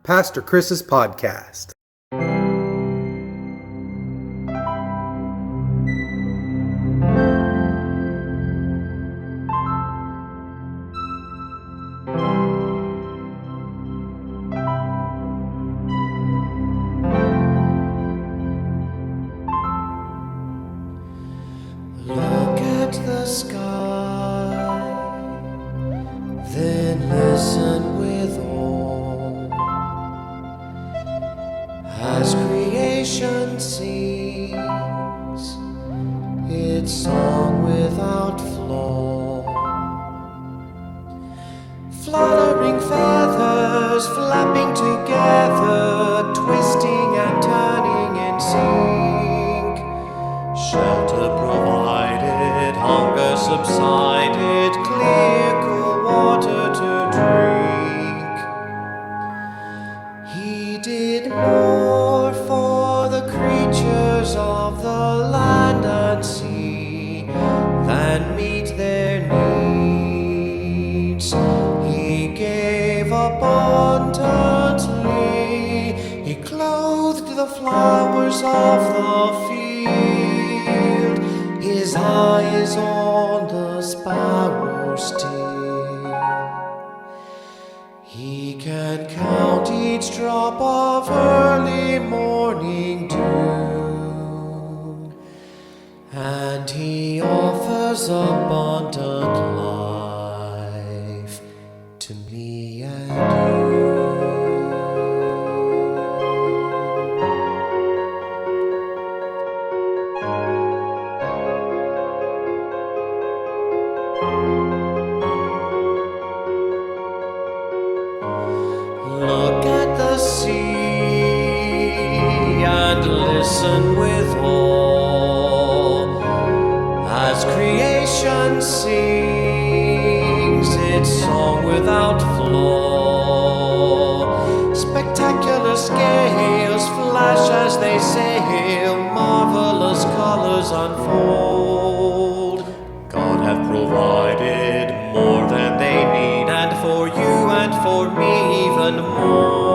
Pastor Chris's podcast. Look at the sky, then listen with awe, as creation sings its song without flaw. Fluttering feathers flapping together, twisting and turning in sync. Shelter provided, hunger subsided, clear cool water to drink. He did more for the creatures of the land and sea than meet their needs. He gave abundantly, he clothed the flowers of the field. His eye is on the sparrow still. He can count each drop of early morning dew, and he offers abundant life to me and you. Look at the sea and listen with awe, as creation sings its song without flaw. Spectacular scales flash as they sail, marvelous colors unfold. God hath provided more than they need, and for you and for me even more.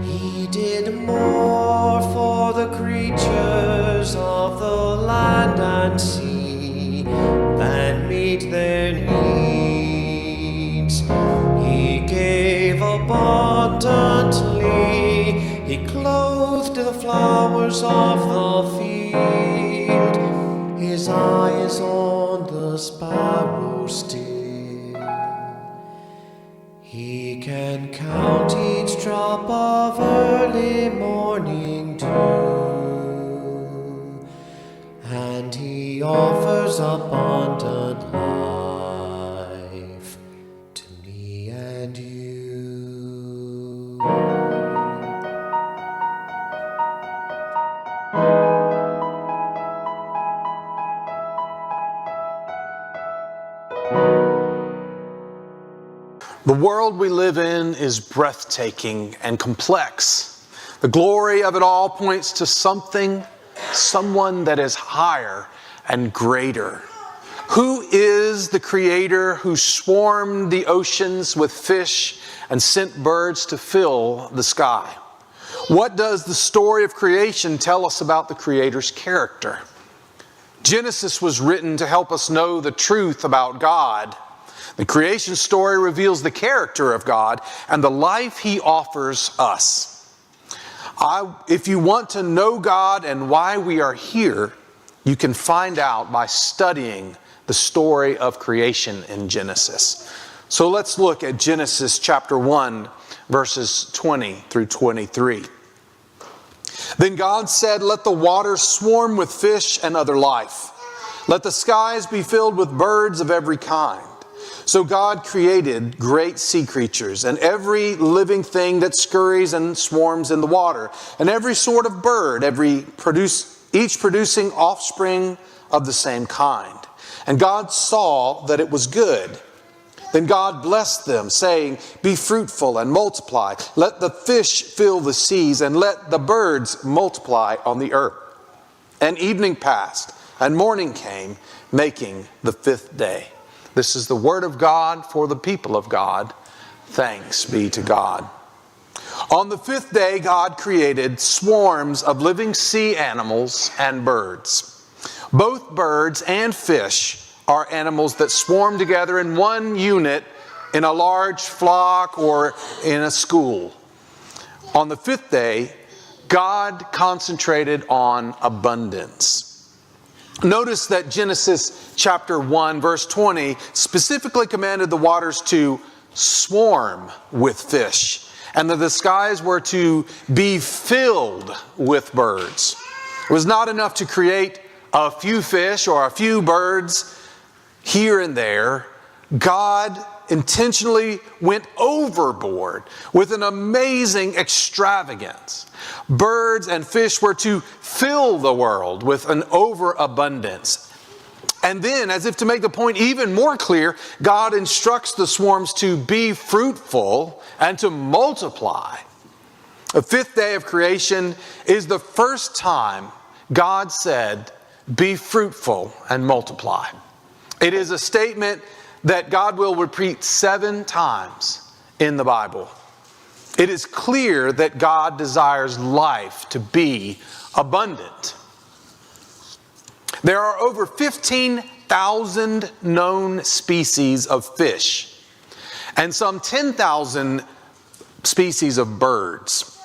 He did more for the creatures of the land and sea than meet their needs. He gave abundantly, he clothed the flowers of the field. His eye is on the sparrow still. He can count each drop of early morning dew, and he offers abundant life to me and you. The world we live in is breathtaking and complex. The glory of it all points to someone that is higher and greater. Who is the Creator who swarmed the oceans with fish and sent birds to fill the sky? What does the story of creation tell us about the Creator's character? Genesis was written to help us know the truth about God. The creation story reveals the character of God and the life He offers us. If you want to know God and why we are here, you can find out by studying the story of creation in Genesis. So let's look at Genesis chapter 1, verses 20 through 23. Then God said, "Let the waters swarm with fish and other life. Let the skies be filled with birds of every kind." So God created great sea creatures and every living thing that scurries and swarms in the water, and every sort of bird, each producing offspring of the same kind. And God saw that it was good. Then God blessed them, saying, "Be fruitful and multiply. Let the fish fill the seas, and let the birds multiply on the earth." And evening passed, and morning came, making the fifth day. This is the word of God for the people of God. Thanks be to God. On the fifth day, God created swarms of living sea animals and birds. Both birds and fish are animals that swarm together in one unit in a large flock or in a school. On the fifth day, God concentrated on abundance. Notice that Genesis chapter 1, verse 20 specifically commanded the waters to swarm with fish, and that the skies were to be filled with birds. It was not enough to create a few fish or a few birds here and there. God intentionally went overboard with an amazing extravagance. Birds and fish were to fill the world with an overabundance. And then, as if to make the point even more clear, God instructs the swarms to be fruitful and to multiply. The fifth day of creation is the first time God said, "Be fruitful and multiply." It is a statement that God will repeat 7 times in the Bible. It is clear that God desires life to be abundant. There are over 15,000 known species of fish and some 10,000 species of birds.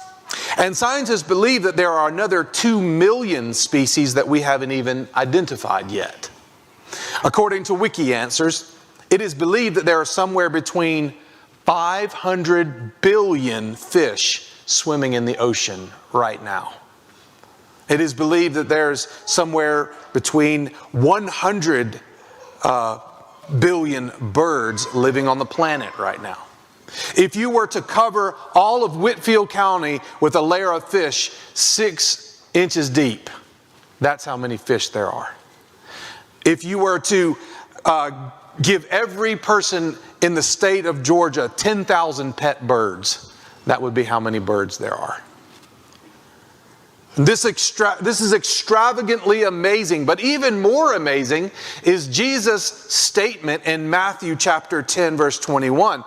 And scientists believe that there are another 2 million species that we haven't even identified yet. According to Wiki Answers, it is believed that there are somewhere between 500 billion fish swimming in the ocean right now. It is believed that there's somewhere between 100 billion birds living on the planet right now. If you were to cover all of Whitfield County with a layer of fish 6 inches deep, that's how many fish there are. If you were to give every person in the state of Georgia 10,000 pet birds, that would be how many birds there are. This is extravagantly amazing, but even more amazing is Jesus' statement in Matthew chapter 10, verse 29.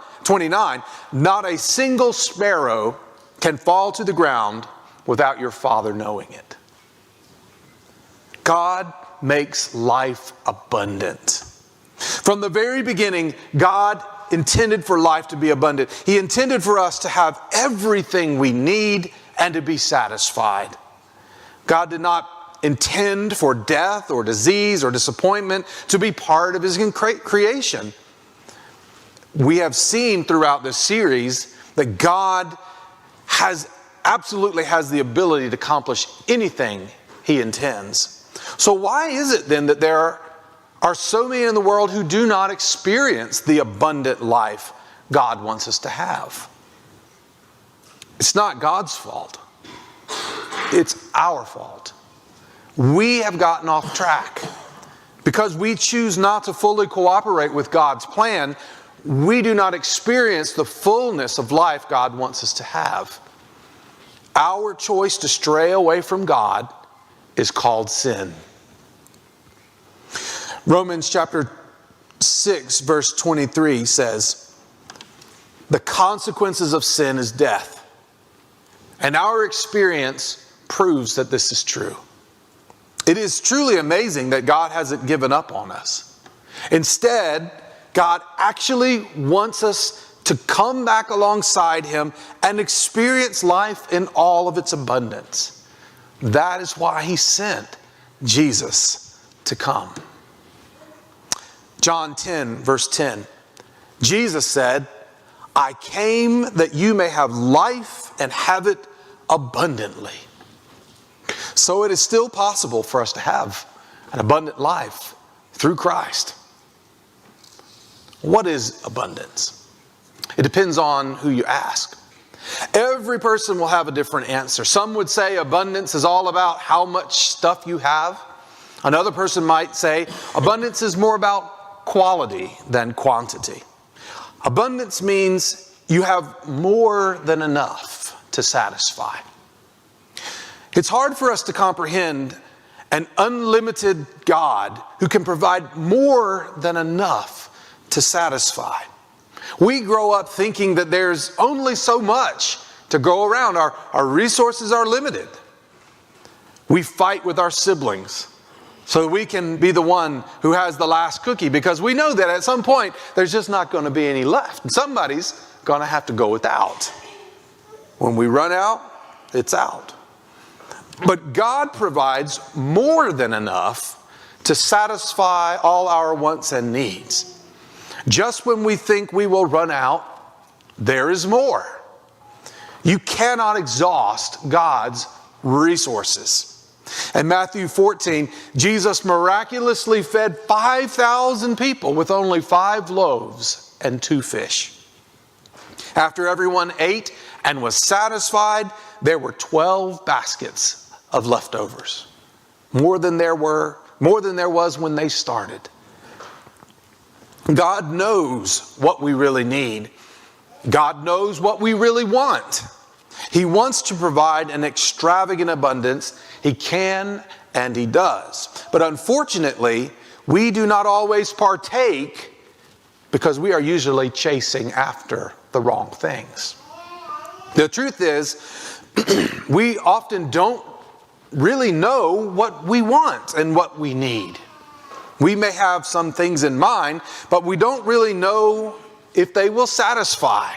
Not a single sparrow can fall to the ground without your Father knowing it. God makes life abundant. From the very beginning, God intended for life to be abundant. He intended for us to have everything we need and to be satisfied. God did not intend for death or disease or disappointment to be part of His creation. We have seen throughout this series that God absolutely has the ability to accomplish anything He intends. So why is it then that there are so many in the world who do not experience the abundant life God wants us to have? It's not God's fault. It's our fault. We have gotten off track. Because we choose not to fully cooperate with God's plan, we do not experience the fullness of life God wants us to have. Our choice to stray away from God is called sin. Romans chapter 6, verse 23 says, "The consequences of sin is death." And our experience proves that this is true. It is truly amazing that God hasn't given up on us. Instead, God actually wants us to come back alongside Him and experience life in all of its abundance. That is why He sent Jesus to come. John 10, verse 10. Jesus said, "I came that you may have life and have it abundantly." So it is still possible for us to have an abundant life through Christ. What is abundance? It depends on who you ask. Every person will have a different answer. Some would say abundance is all about how much stuff you have. Another person might say abundance is more about quality than quantity. Abundance means you have more than enough to satisfy. It's hard for us to comprehend an unlimited God who can provide more than enough to satisfy. We grow up thinking that there's only so much to go around. Our resources are limited. We fight with our siblings so that we can be the one who has the last cookie, because we know that at some point there's just not going to be any left. And somebody's going to have to go without. When we run out, it's out. But God provides more than enough to satisfy all our wants and needs. Just when we think we will run out, there is more. You cannot exhaust God's resources. In Matthew 14, Jesus miraculously fed 5,000 people with only 5 loaves and 2 fish. After everyone ate and was satisfied, there were 12 baskets of leftovers. More than there was when they started. God knows what we really need. God knows what we really want. He wants to provide an extravagant abundance. He can and He does. But unfortunately, we do not always partake because we are usually chasing after the wrong things. The truth is, we often don't really know what we want and what we need. We may have some things in mind, but we don't really know if they will satisfy.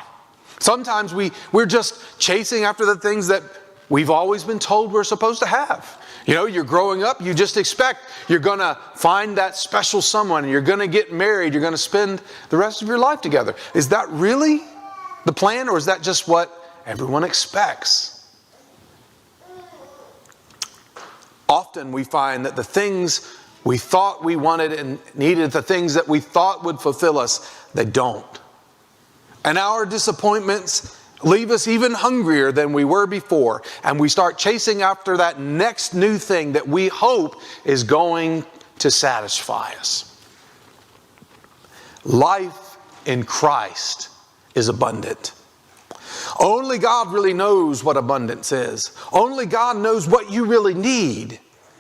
Sometimes we're just chasing after the things that we've always been told we're supposed to have. You know, you're growing up, you just expect you're going to find that special someone, you're going to get married, you're going to spend the rest of your life together. Is that really the plan, or is that just what everyone expects? Often we find that the things we thought we wanted and needed, the things that we thought would fulfill us, they don't. And our disappointments leave us even hungrier than we were before. And we start chasing after that next new thing that we hope is going to satisfy us. Life in Christ is abundant. Only God really knows what abundance is. Only God knows what you really need.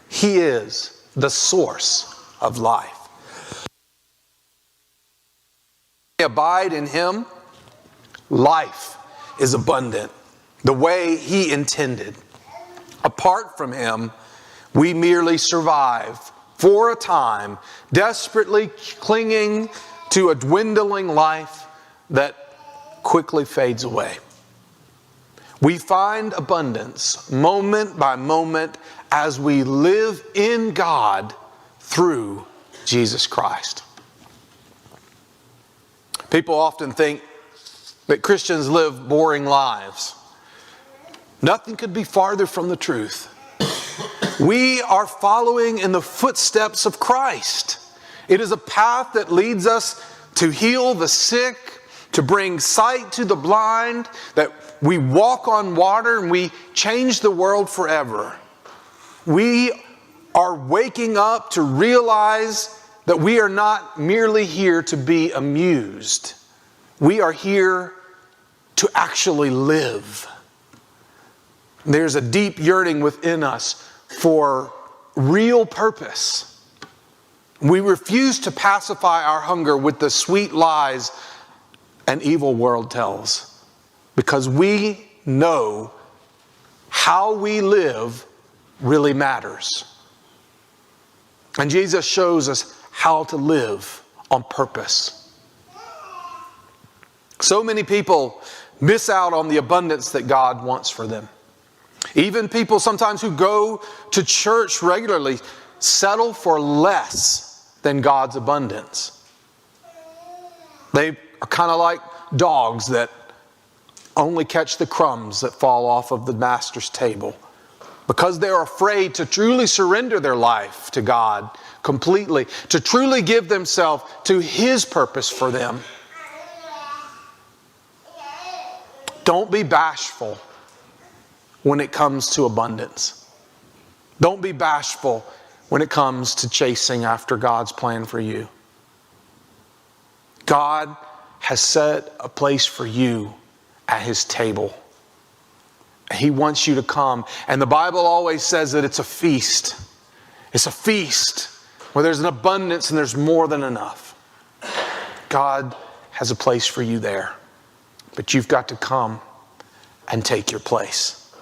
He is the source of life. Abide in Him, life is abundant the way He intended. Apart from Him, we merely survive for a time, desperately clinging to a dwindling life that quickly fades away. We find abundance moment by moment as we live in God through Jesus Christ. People often think that Christians live boring lives. Nothing could be farther from the truth. We are following in the footsteps of Christ. It is a path that leads us to heal the sick, to bring sight to the blind, that we walk on water and we change the world forever. We are waking up to realize that we are not merely here to be amused. We are here to actually live. There's a deep yearning within us for real purpose. We refuse to pacify our hunger with the sweet lies an evil world tells, because we know how we live really matters. And Jesus shows us how to live on purpose. So many people miss out on the abundance that God wants for them. Even people sometimes who go to church regularly settle for less than God's abundance. They are kind of like dogs that only catch the crumbs that fall off of the master's table, because they're afraid to truly surrender their life to God completely, to truly give themselves to His purpose for them. Don't be bashful when it comes to abundance. Don't be bashful when it comes to chasing after God's plan for you. God has set a place for you at His table. He wants you to come. And the Bible always says that it's a feast. It's a feast where there's an abundance and there's more than enough. God has a place for you there. But you've got to come and take your place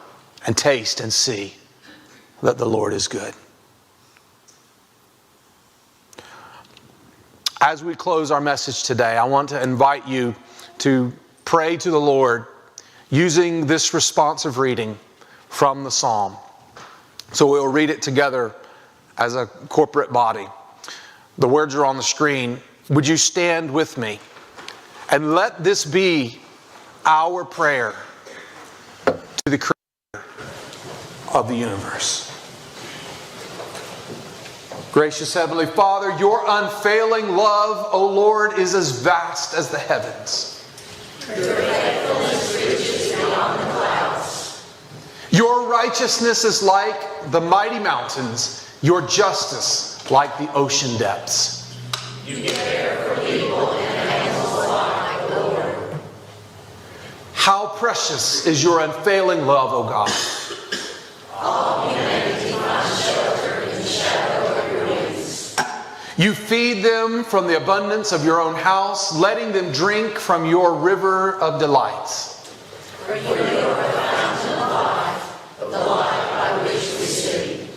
and taste and see that the Lord is good. As we close our message today, I want to invite you to pray to the Lord using this responsive reading from the psalm. So we'll read it together as a corporate body. The words are on the screen. Would you stand with me? And let this be our prayer to the Creator of the universe. Gracious Heavenly Father, your unfailing love, O Lord, is as vast as the heavens. Your faithfulness reaches beyond the clouds. Your righteousness is like the mighty mountains, your justice like the ocean depths. You care for people and animals alike, Lord. How precious is your unfailing love, O God. All humanity finds shelter in the shadow of your wings. You feed them from the abundance of your own house, letting them drink from your river of delights. For you are the fountain of life, the light by which we see.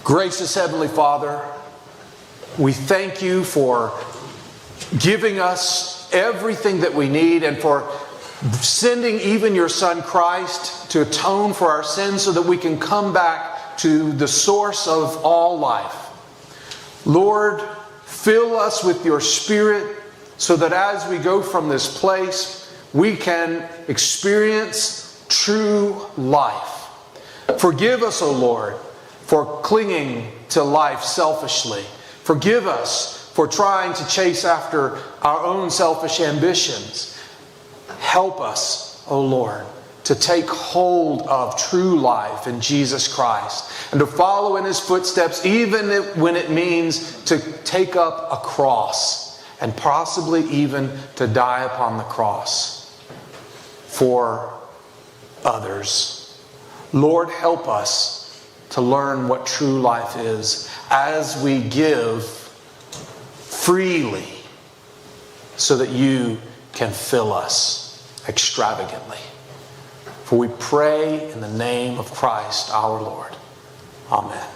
Gracious Heavenly Father, we thank you for giving us everything that we need and for sending even your Son Christ to atone for our sins so that we can come back to the source of all life. Lord, fill us with your Spirit so that as we go from this place, we can experience true life. Forgive us, O Lord, for clinging to life selfishly. Forgive us for trying to chase after our own selfish ambitions. Help us, O Lord, to take hold of true life in Jesus Christ and to follow in His footsteps even when it means to take up a cross and possibly even to die upon the cross for others. Lord, help us to learn what true life is as we give freely so that you can fill us extravagantly. For we pray in the name of Christ our Lord. Amen.